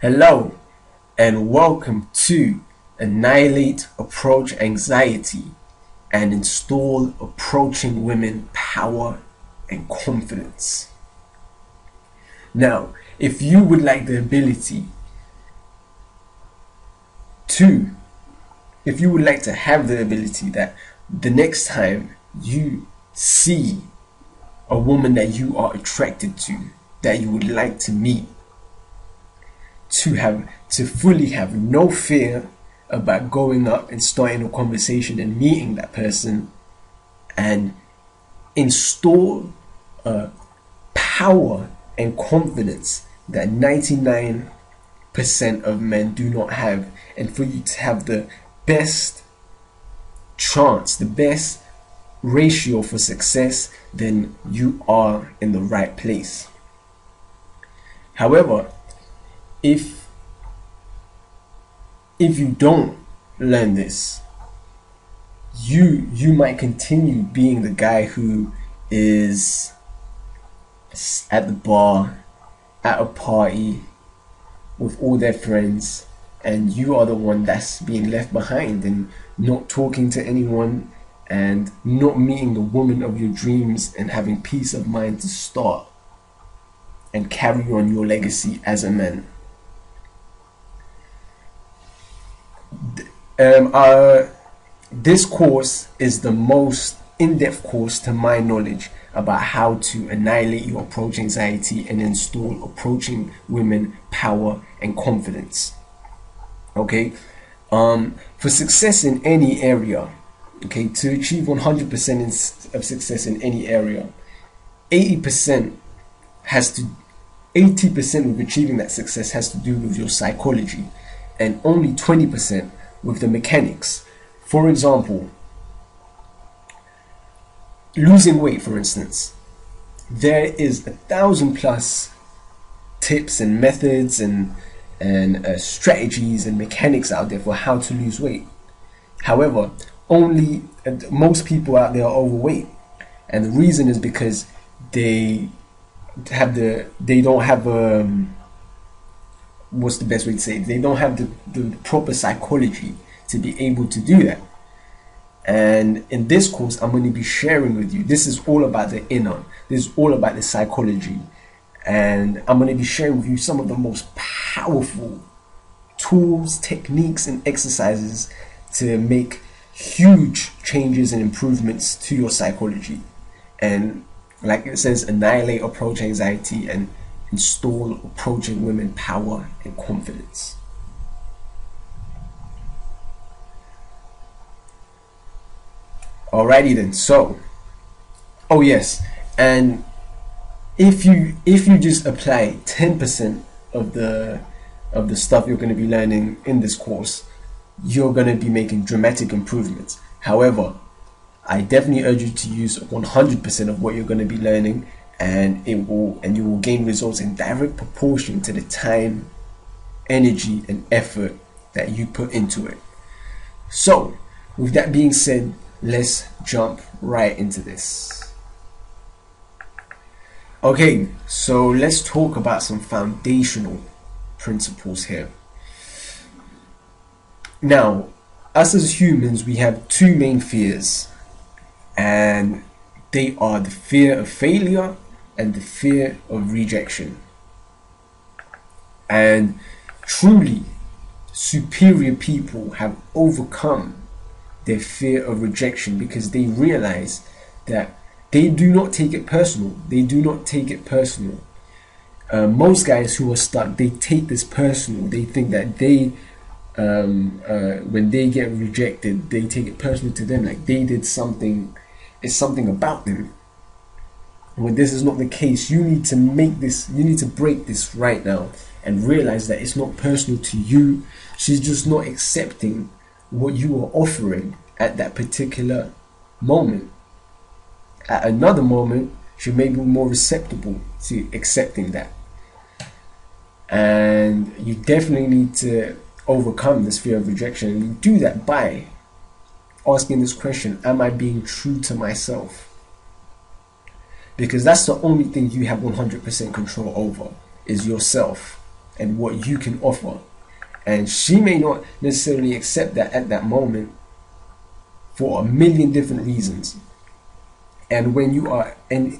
Hello and welcome to Annihilate Approach Anxiety and Install Approaching Women Power and Confidence. Now, if you would like the ability to, if you would like to have the ability that the next time you see a woman that you are attracted to, that you would like to meet, to fully have no fear about going up and starting a conversation and meeting that person, and install power and confidence that 99% of men do not have, and for you to have the best chance, the best ratio for success, then you are in the right place. However, if you don't learn this, you might continue being the guy who is at the bar, at a party with all their friends, and you are the one that's being left behind and not talking to anyone and not meeting the woman of your dreams and having peace of mind to start and carry on your legacy as a man. This course is the most in-depth course to my knowledge about how to annihilate your approach anxiety and install approaching women power and confidence. Okay, for success in any area, okay, to achieve 100% of success in any area, 80% of achieving that success has to do with your psychology, and only 20% with the mechanics. For example, losing weight, for instance, there is 1,000+ tips and methods and strategies and mechanics out there for how to lose weight. However, most people out there are overweight, and the reason is because they don't have what's the best way to say it? They don't have the proper psychology to be able to do that. And in this course, I'm going to be sharing with you, this is all about the inner, this is all about the psychology, and I'm going to be sharing with you some of the most powerful tools, techniques, and exercises to make huge changes and improvements to your psychology, and like it says, annihilate approach anxiety and install approaching women power and confidence. Alrighty then, so oh yes, and if you just apply 10% of the stuff you're going to be learning in this course, you're going to be making dramatic improvements. However, I definitely urge you to use 100% of what you're going to be learning, and you will gain results in direct proportion to the time, energy, and effort that you put into it. So, with that being said, let's jump right into this. Okay, so let's talk about some foundational principles here. Now, us as humans, we have two main fears, and they are the fear of failure and the fear of rejection. And truly, superior people have overcome their fear of rejection because they realize that they do not take it personal. They do not take it personal. Most guys who are stuck, they take this personal. They think that when they get rejected, they take it personal to them, like they did something. It's something about them. When this is not the case, you need to break this right now and realize that it's not personal to you. She's just not accepting what you are offering at that particular moment. At another moment, she may be more receptive to accepting that. And you definitely need to overcome this fear of rejection, and you do that by asking this question: am I being true to myself? Because that's the only thing you have 100% control over, is yourself. and what you can offer. And she may not necessarily accept that at that moment for a million different reasons. And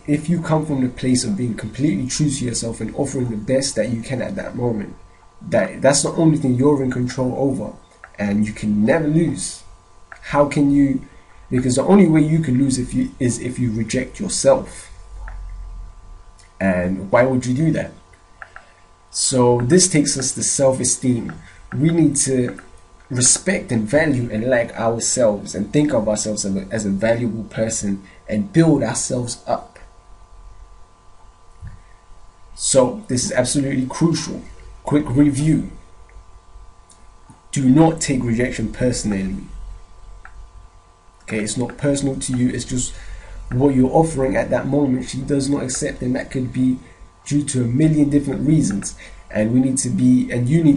if you come from the place of being completely true to yourself and offering the best that you can at that moment, that's the only thing you're in control over, and you can never lose. How can you? Because the only way you can lose is if you reject yourself. And why would you do that? So this takes us to self-esteem. We need to respect and value and like ourselves and think of ourselves as a valuable person and build ourselves up. So this is absolutely crucial. Quick review. Do not take rejection personally. Okay, it's not personal to you, it's just what you're offering at that moment. She does not accept, and that could be due to a million different reasons. And you need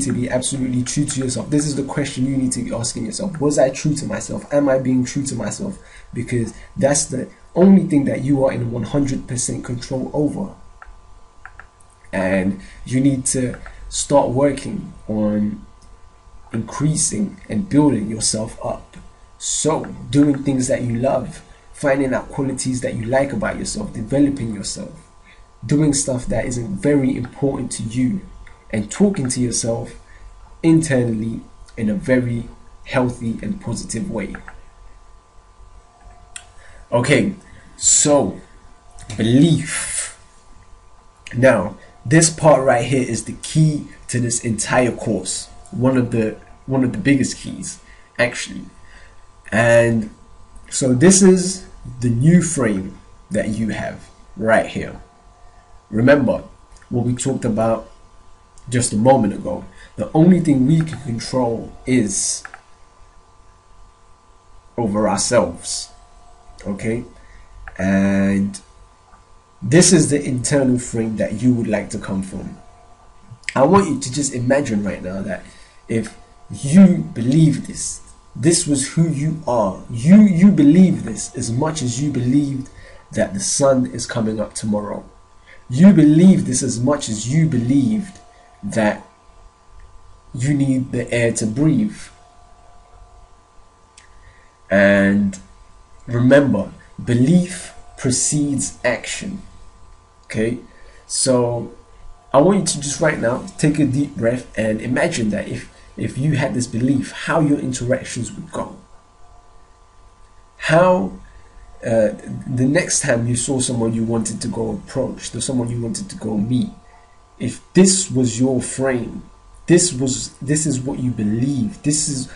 to be absolutely true to yourself. This is the question you need to be asking yourself. Was I true to myself? Am I being true to myself? Because that's the only thing that you are in 100% control over. And you need to start working on increasing and building yourself up. So doing things that you love, finding out qualities that you like about yourself, developing yourself, doing stuff that isn't very important to you, and talking to yourself internally in a very healthy and positive way. Okay, so belief. Now, this part right here is the key to this entire course. One of the biggest keys, actually. And so this is the new frame that you have right here. Remember what we talked about just a moment ago. The only thing we can control is over ourselves. Okay? And this is the internal frame that you would like to come from. I want you to just imagine right now that if you believe this was who you are. You believe this as much as you believed that the sun is coming up tomorrow. You believe this as much as you believed that you need the air to breathe. And remember, belief precedes action. Okay? So I want you to just right now take a deep breath and imagine that if you had this belief, how your interactions would go. How the next time you saw someone you wanted to go approach, someone you wanted to go meet, if this was your frame, this is what you believe, this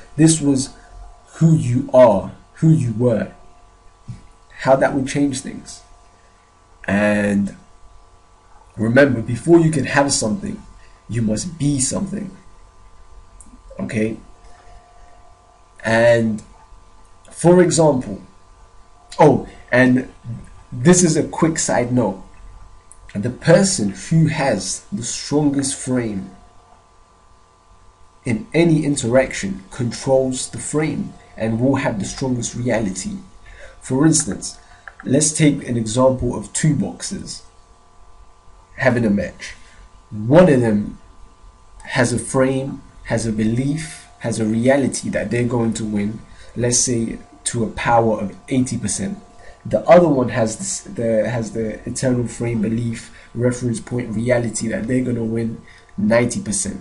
was who you are, who you were, how that would change things. And remember, before you can have something, you must be something. Okay? And for example, and this is a quick side note. The person who has the strongest frame in any interaction controls the frame and will have the strongest reality. For instance, let's take an example of two boxers having a match. One of them has a frame, has a belief, has a reality that they're going to win, let's say to a power of 80%. The other one has the eternal frame, belief, reference point, reality that they're going to win 90%.